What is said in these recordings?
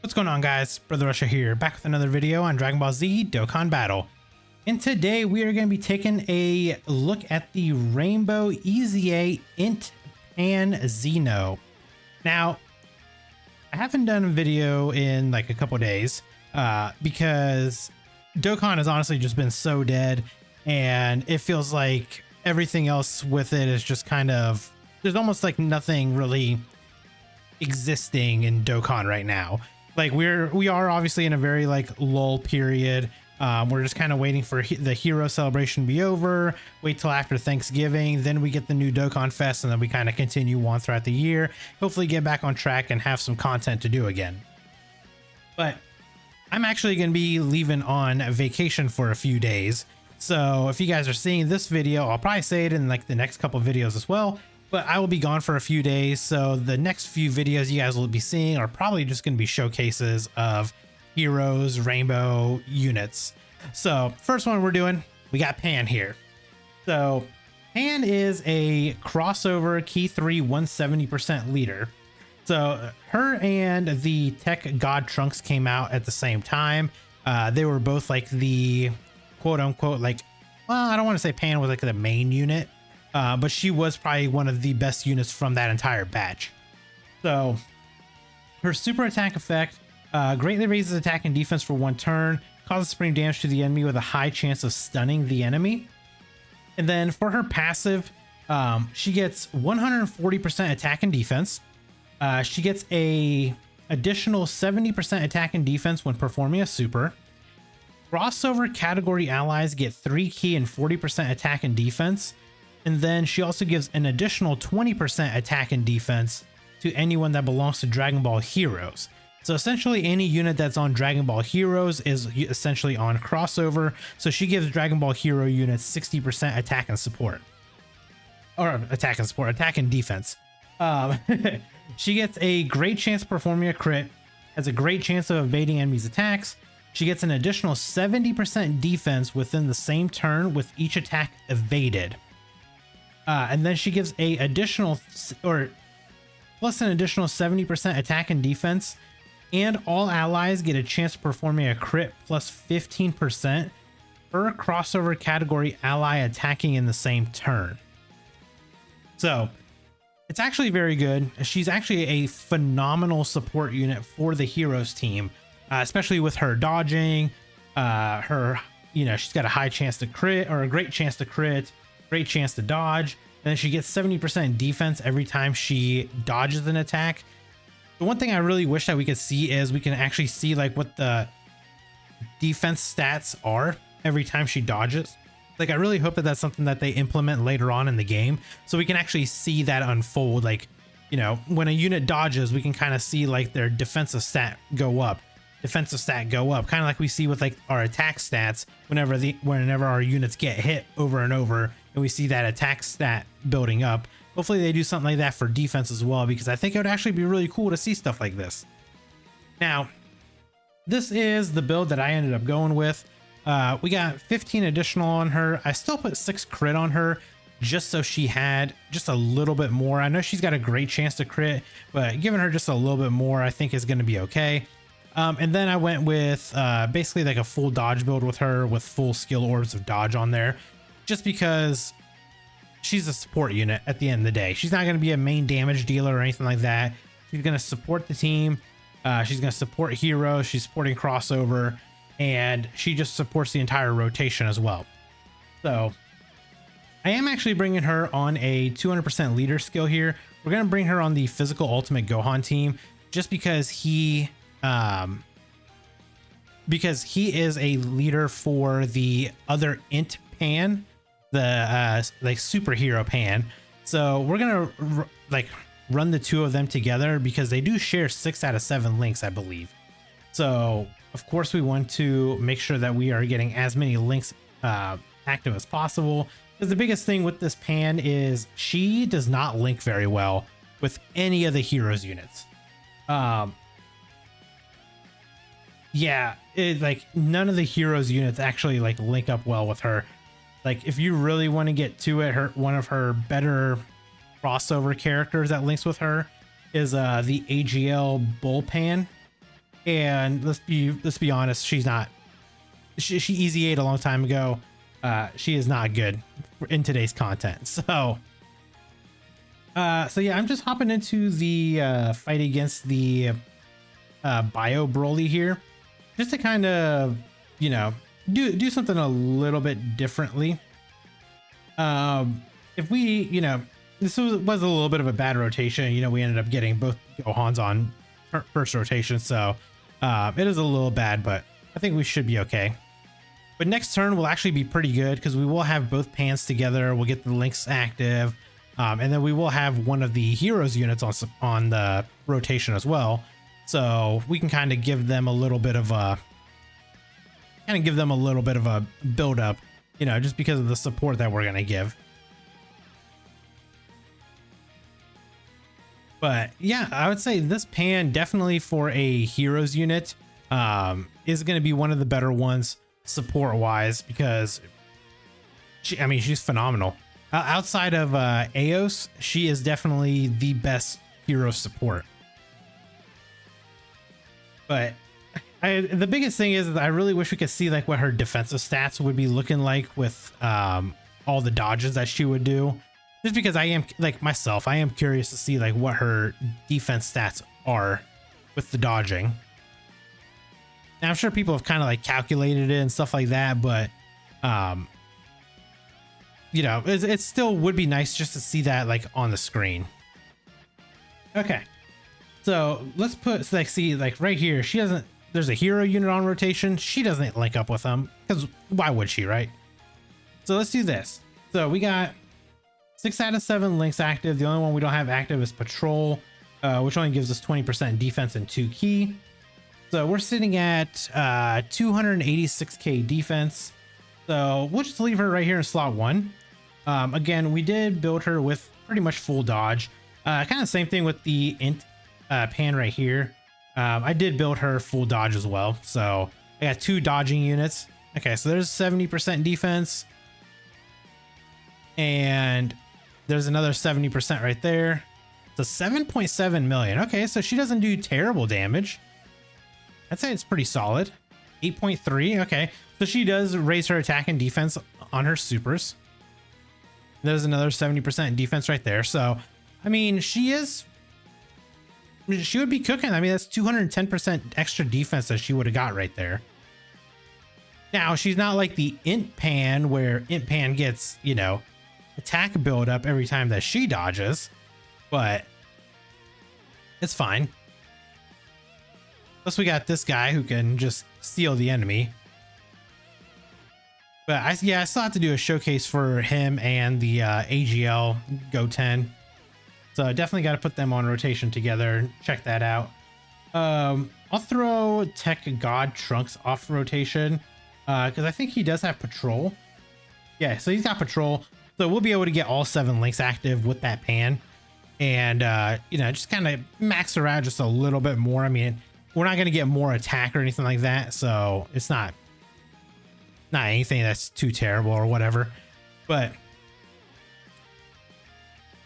What's going on, guys? Brother Russia here, back with another video on Dragon Ball Z Dokkan Battle. And today we are going to be taking a look at the Rainbow EZA INT and XENO. Now, I haven't done a video in like a couple days because Dokkan has honestly just been so dead, and it feels like everything else with it is just kind of, there's almost like nothing really existing in Dokkan right now. Like we are obviously in a very like lull period. We're just kind of waiting for the hero celebration to be over, wait till after Thanksgiving, then we get the new Dokkan Fest, and then we kind of continue on throughout the year, hopefully get back on track and have some content to do again. But I'm actually going to be leaving on vacation for a few days, so if you guys are seeing this video, I'll probably say it in like the next couple videos as well. But I will be gone for a few days, so the next few videos you guys will be seeing are probably just going to be showcases of heroes, rainbow units. So first one we're doing, we got Pan here. So Pan is a crossover Key 3 170% leader. So her and the Tech God Trunks came out at the same time. They were both like the quote unquote, like, well, I don't want to say Pan was like the main unit, but she was probably one of the best units from that entire batch. So her super attack effect greatly raises attack and defense for 1 turn, causes supreme damage to the enemy with a high chance of stunning the enemy. And then for her passive, she gets 140% attack and defense. She gets a additional 70% attack and defense when performing a super. Crossover category allies get 3 key and 40% attack and defense. And then she also gives an additional 20% attack and defense to anyone that belongs to Dragon Ball Heroes. So essentially any unit that's on Dragon Ball Heroes is essentially on crossover. So she gives Dragon Ball Hero units 60% attack and support. Or attack and support, attack and defense. She gets a great chance of performing a crit, has a great chance of evading enemies' attacks. She gets an additional 70% defense within the same turn with each attack evaded. And then she gives a additional or plus an additional 70% attack and defense, and all allies get a chance of performing a crit plus 15% per crossover category ally attacking in the same turn. So it's actually very good. She's actually a phenomenal support unit for the heroes team, especially with her dodging, her, you know, she's got a high chance to crit, or a great chance to crit, great chance to dodge. Then she gets 70% defense every time she dodges an attack. The one thing I really wish that we could see is we can actually see like what the defense stats are every time she dodges. Like I really hope that that's something that they implement later on in the game, so we can actually see that unfold. Like, you know, when a unit dodges, we can kind of see like their defensive stat go up, kind of like we see with like our attack stats whenever our units get hit over and over, and we see that attack stat building up. Hopefully they do something like that for defense as well, because I think it would actually be really cool to see stuff like this. Now, this is the build that I ended up going with. We got 15 additional on her. I still put 6 crit on her just so she had just a little bit more. I know she's got a great chance to crit, but giving her just a little bit more I think is going to be okay. And then I went with basically like a full dodge build with her, with full skill orbs of dodge on there, just because she's a support unit at the end of the day. She's not going to be a main damage dealer or anything like that. She's going to support the team. She's going to support heroes. She's supporting crossover, and she just supports the entire rotation as well. So I am actually bringing her on a 200% leader skill here. We're going to bring her on the physical ultimate Gohan team, just because he is a leader for the other INT Pan, the like superhero Pan. So we're gonna like run the 2 of them together because they do share 6 out of 7 links, I believe. So of course we want to make sure that we are getting as many links active as possible, because the biggest thing with this Pan is she does not link very well with any of the heroes units. Yeah, like none of the heroes units actually like link up well with her. Like if you really want to get to it, one of her better crossover characters that links with her is the AGL Bullpan. And let's be honest, she's not. She EZA'd a long time ago. She is not good in today's content. So yeah, I'm just hopping into the fight against the Bio Broly here, just to kind of, you know, do something a little bit differently. If we, you know, this was a little bit of a bad rotation. You know, we ended up getting both Gohans on first rotation, so it is a little bad, but I think we should be okay. But next turn will actually be pretty good because we will have both pans together. We'll get the links active, and then we will have one of the heroes units on the rotation as well. So we can kind of give them a little bit of a build up, you know, just because of the support that we're gonna give. But yeah, I would say this pan definitely for a heroes unit is going to be one of the better ones support wise, because she's phenomenal. Outside of Eos, she is definitely the best hero support. But the biggest thing is that I really wish we could see like what her defensive stats would be looking like with all the dodges that she would do. Just because I am, like myself, I am curious to see like what her defense stats are with the dodging. Now I'm sure people have kind of like calculated it and stuff like that, but you know, it still would be nice just to see that like on the screen. Okay, so let's put like, see like right here, she doesn't, there's a hero unit on rotation. She doesn't link up with them because why would she, right? So let's do this. So we got 6 out of 7 links active. The only one we don't have active is Patrol, which only gives us 20% defense and 2 key. So we're sitting at 286k defense. So we'll just leave her right here in slot 1. Again, we did build her with pretty much full dodge. Kind of same thing with the INT pan right here. I did build her full dodge as well. So I got 2 dodging units. Okay, so there's 70% defense. And there's another 70% right there. So 7.7 million. Okay, so she doesn't do terrible damage. I'd say it's pretty solid. 8.3. Okay, so she does raise her attack and defense on her supers. There's another 70% defense right there. So, I mean, she would be cooking. I mean, that's 210% extra defense that she would have got right there. Now, she's not like the INT pan where INT pan gets, you know, attack build up every time that she dodges, but it's fine. Plus we got this guy who can just steal the enemy. But I still have to do a showcase for him and the AGL Go 10. So I definitely got to put them on rotation together. Check that out. I'll throw Tech God Trunks off rotation because I think he does have Patrol. Yeah, so he's got Patrol. So we'll be able to get all 7 links active with that pan. And, you know, just kind of max her out just a little bit more. I mean, we're not going to get more attack or anything like that. So it's not anything that's too terrible or whatever. But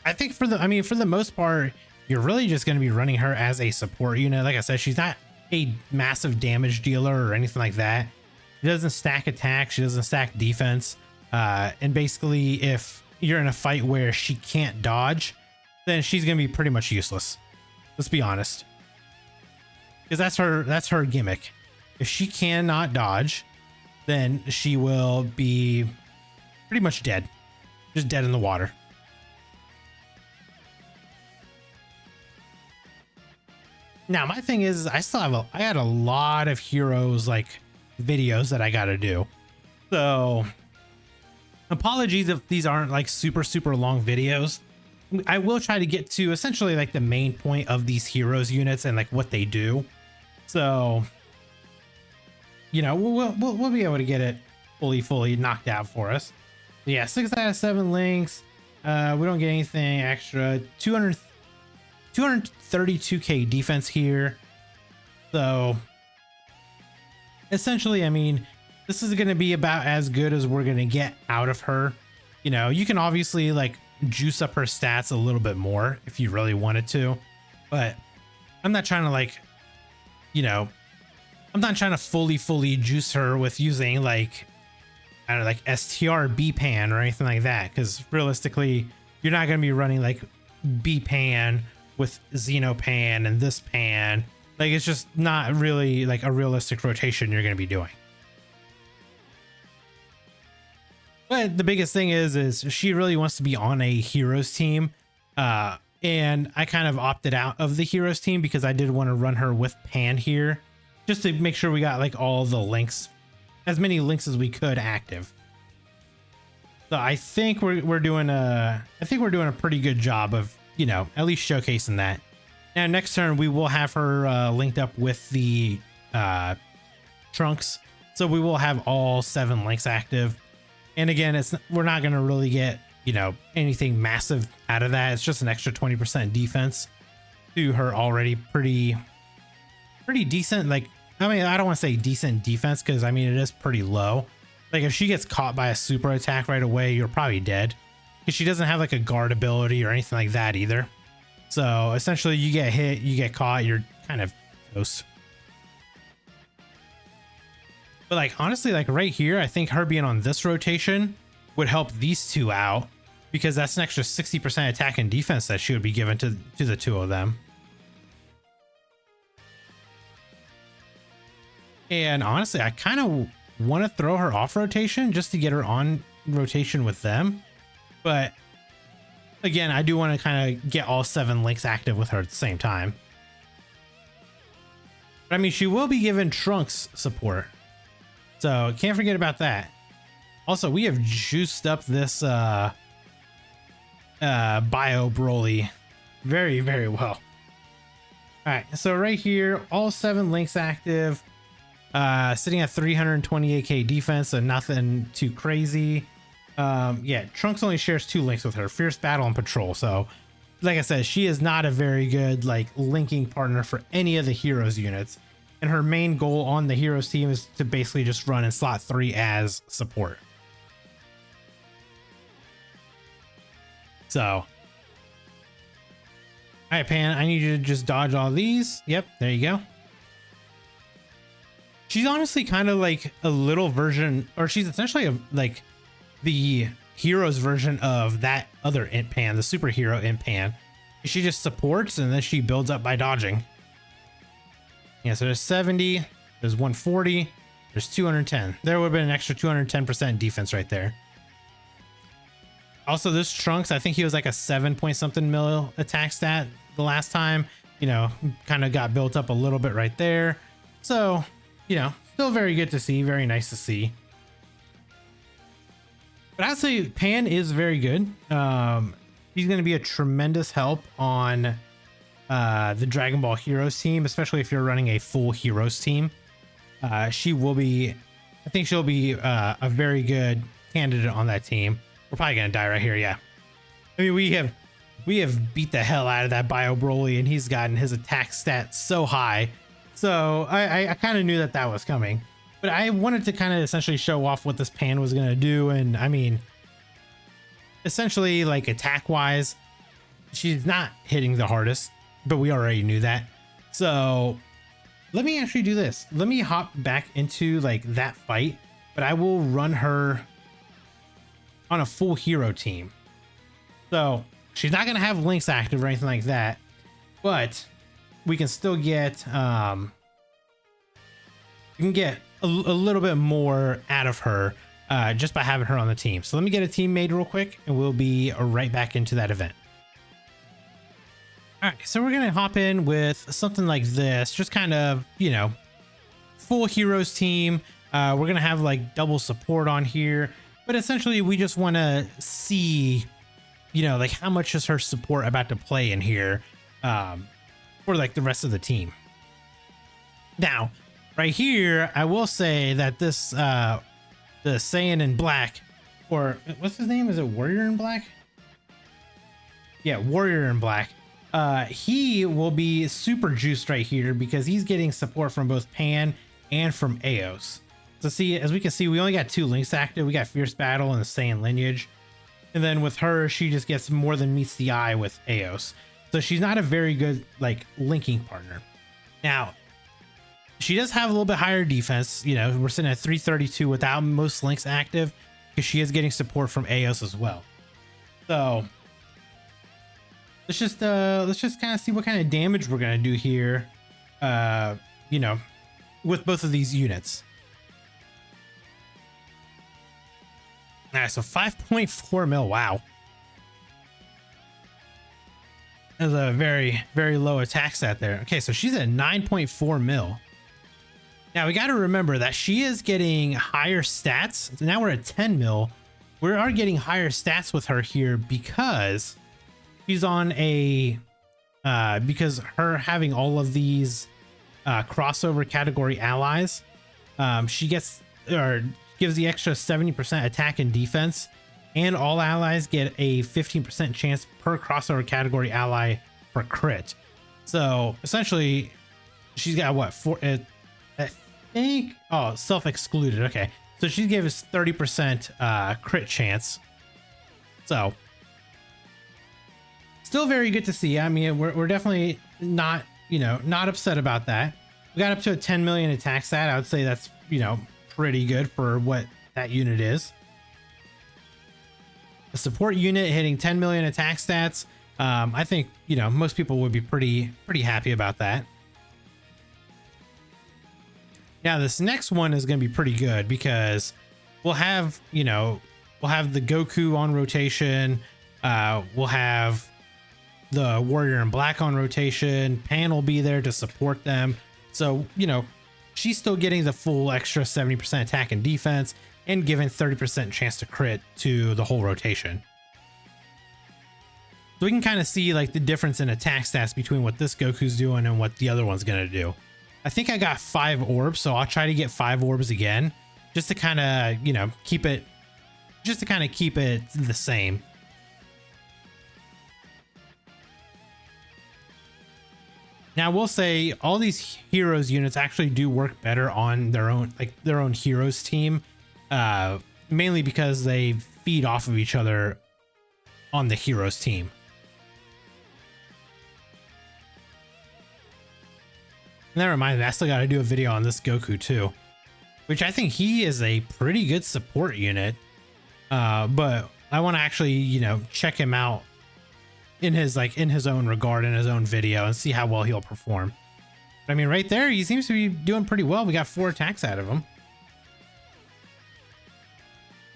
I think for the most part, you're really just going to be running her as a support unit. Like I said, she's not a massive damage dealer or anything like that. She doesn't stack attack. She doesn't stack defense. And basically, if you're in a fight where she can't dodge, then she's going to be pretty much useless. Let's be honest. Because that's her gimmick. If she cannot dodge, then she will be pretty much dead. Just dead in the water. Now, my thing is, I got a lot of heroes like videos that I got to do. So apologies if these aren't like super long videos. I will try to get to essentially like the main point of these heroes units and like what they do. So, you know, we'll be able to get it fully knocked out for us. But yeah, 6 out of 7 links. We don't get anything extra. 232k defense here. So essentially, I mean, this is going to be about as good as we're going to get out of her. You know, you can obviously like juice up her stats a little bit more if you really wanted to, but I'm not trying to like, you know, I'm not trying to fully juice her with using like, I don't know, like STR B pan or anything like that, because realistically you're not going to be running like B pan with XENO pan and this pan. Like, it's just not really like a realistic rotation you're going to be doing. But the biggest thing is she really wants to be on a heroes team. And I kind of opted out of the heroes team because I did want to run her with pan here, just to make sure we got like all the links, as many links as we could active. So I think we're doing a pretty good job of, you know, at least showcasing that. Now next turn we will have her linked up with the trunks, so we will have all 7 links active. And again, we're not going to really get, you know, anything massive out of that. It's just an extra 20% defense to her already pretty decent. Like, I mean, I don't want to say decent defense, because I mean, it is pretty low. Like, if she gets caught by a super attack right away, you're probably dead, because she doesn't have like a guard ability or anything like that either. So essentially you get hit, you get caught, you're kind of toast. But like, honestly, like right here, I think her being on this rotation would help these two out, because that's an extra 60% attack and defense that she would be given to the two of them. And honestly, I kind of want to throw her off rotation just to get her on rotation with them. But again, I do want to kind of get all 7 links active with her at the same time. But I mean, she will be given Trunks support, so can't forget about that. Also, we have juiced up this Bio Broly very, very well. All right, so right here, all 7 links active, sitting at 328k defense, so nothing too crazy. Yeah, Trunks only shares 2 links with her, Fierce Battle and Patrol. So like I said, she is not a very good like linking partner for any of the heroes units, and her main goal on the heroes team is to basically just run in slot 3 as support. So, all right, Pan, I need you to just dodge all these. Yep, there you go. She's honestly kind of like a little version, or she's essentially like the heroes version of that other INT Pan, the superhero INT Pan. She just supports and then she builds up by dodging. Yeah, so there's 70, there's 140, there's 210. There would have been an extra 210% defense right there. Also, this Trunks, I think he was like a 7 point something mil attack stat the last time, you know, kind of got built up a little bit right there. So, you know, still very good to see, very nice to see. But I'd say Pan is very good. He's going to be a tremendous help on the Dragon Ball Heroes team, especially if you're running a full Heroes team. She will be, I think she'll be a very good candidate on that team. We're probably going to die right here, yeah. I mean, we have beat the hell out of that Bio Broly, and he's gotten his attack stats so high. So I kind of knew that that was coming. But I wanted to kind of essentially show off what this Pan was going to do. And I mean, essentially, like attack wise, she's not hitting the hardest, but we already knew that. So let me actually do this. Let me hop back into like that fight, but I will run her on a full hero team. So she's not going to have links active or anything like that, but we can still get, we can get a little bit more out of her just by having her on the team. So let me get a team made real quick and we'll be right back into that event. All right, so we're gonna hop in with something like this, just kind of, you know, full heroes team. We're gonna have like double support on here, but essentially we just want to see, you know, like how much is her support about to play in here for like the rest of the team. Now, right here, I will say that this, the Saiyan in black, or what's his name? Is it Warrior in Black? Yeah, Warrior in Black. He will be super juiced right here because he's getting support from both Pan and from Eos. So see, as we can see, we only got 2 links active. We got Fierce Battle and the Saiyan lineage. And then with her, she just gets more than meets the eye with Eos. So she's not a very good like linking partner. Now, She does have a little bit higher defense. You know, we're sitting at 332 without most links active because she is getting support from Eos as well. So let's just kind of see what kind of damage we're gonna do here. You know, with both of these units. All right, so 5.4 mil. Wow. That's a very, very low attack stat there. Okay, so she's at 9.4 mil. Now we got to remember that she is getting higher stats. So now we're at 10 mil. We are getting higher stats with her here because she's on a, because her having all of these crossover category allies, she gets, or gives the extra 70% attack and defense, and all allies get a 15% chance per crossover category ally for crit. So essentially she's got what, I think, oh, self-excluded. Okay, so she gave us 30% crit chance. So still very good to see. I mean, we're definitely not, you know, not upset about that. We got up to a 10 million attack stat. I would say that's, you know, pretty good for what that unit is. The support unit hitting 10 million attack stats. I think, you know, most people would be pretty happy about that. Now this next one is going to be pretty good because we'll have, you know, we'll have the Goku on rotation. We'll have the Warrior in Black on rotation. Pan will be there to support them. So, you know, she's still getting the full extra 70% attack and defense and given 30% chance to crit to the whole rotation. So we can kind of see like the difference in attack stats between what this Goku's doing and what the other one's going to do. I think I got 5 orbs, so I'll try to get 5 orbs again just to kind of, you know, keep it the same. Now we'll say all these heroes units actually do work better on their own, like their own heroes team, mainly because they feed off of each other on the heroes team. And that reminds me, I still got to do a video on this Goku too, which I think he is a pretty good support unit. But I want to actually, you know, check him out in his own regard, in his own video, and see how well he'll perform. But I mean, right there, he seems to be doing pretty well. We got 4 attacks out of him.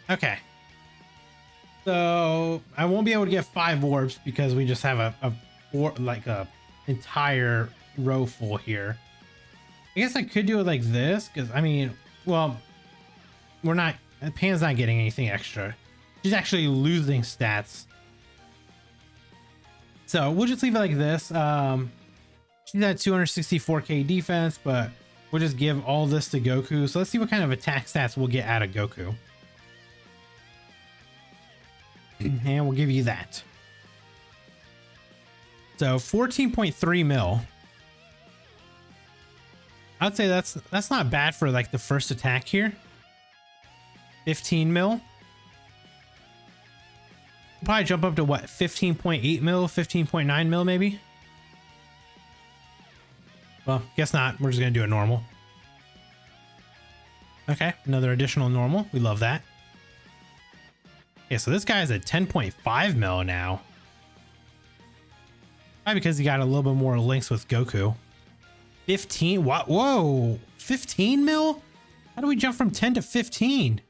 Okay. So I won't be able to get 5 orbs because we just have a entire row full here. I guess I could do it like this because, I mean, well, Pan's not getting anything extra. She's actually losing stats. So we'll just leave it like this. She's at 264k defense, but we'll just give all this to Goku. So let's see what kind of attack stats we'll get out of Goku. And we'll give you that. So 14.3 mil. I'd say that's not bad for like the first attack here. 15 mil. Probably jump up to what, 15.8 mil, 15.9 mil maybe. Well, guess not. We're just gonna do it normal. Okay, another additional normal. We love that. Yeah, so this guy's at 10.5 mil now. Probably because he got a little bit more links with Goku. 15, what? Whoa, 15 mil? How do we jump from 10 to 15?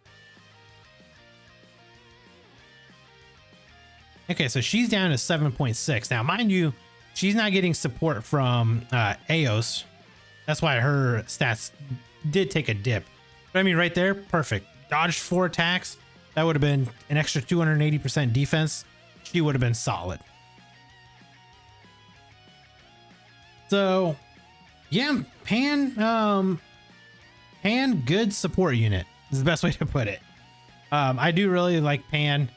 Okay, so she's down to 7.6. Now, mind you, she's not getting support from Eos. That's why her stats did take a dip. But I mean, right there, perfect. Dodged 4 attacks. That would have been an extra 280% defense. She would have been solid. So, yeah, Pan, good support unit is the best way to put it. I do really like Pan.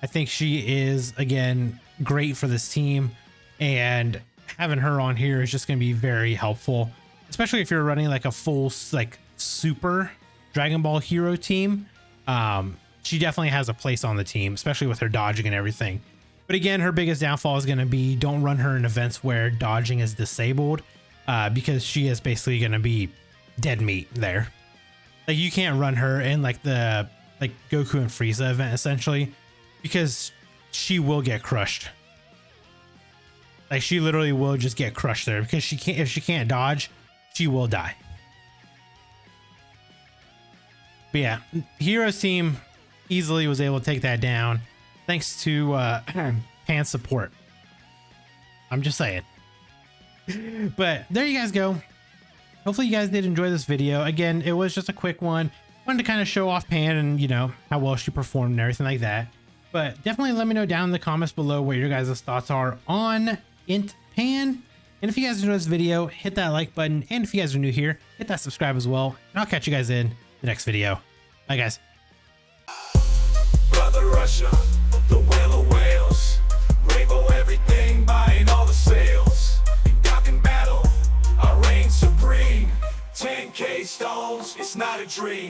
I think she is, again, great for this team, and having her on here is just going to be very helpful, especially if you're running like a full, like, super Dragon Ball hero team. She definitely has a place on the team, especially with her dodging and everything. But again, her biggest downfall is going to be don't run her in events where dodging is disabled, because she is basically going to be dead meat there. Like you can't run her in like the Goku and Frieza event essentially, because she will get crushed. Like she literally will just get crushed there because she can't, if she can't dodge, she will die. But yeah, Heroes team easily was able to take that down thanks to Pan support. I'm just saying. But there you guys go. Hopefully you guys did enjoy this video. Again, it was just a quick one. Wanted to kind of show off Pan and, you know, how well she performed and everything like that. But definitely let me know down in the comments below what your guys' thoughts are on INT Pan. And if you guys enjoyed this video, hit that like button. And if you guys are new here, hit that subscribe as well. And I'll catch you guys in the next video. Bye, guys. Brother Russia, the whale of whales, rainbow everything, buying all the sales. In Dokkan battle, I reign supreme. 10K stones, it's not a dream.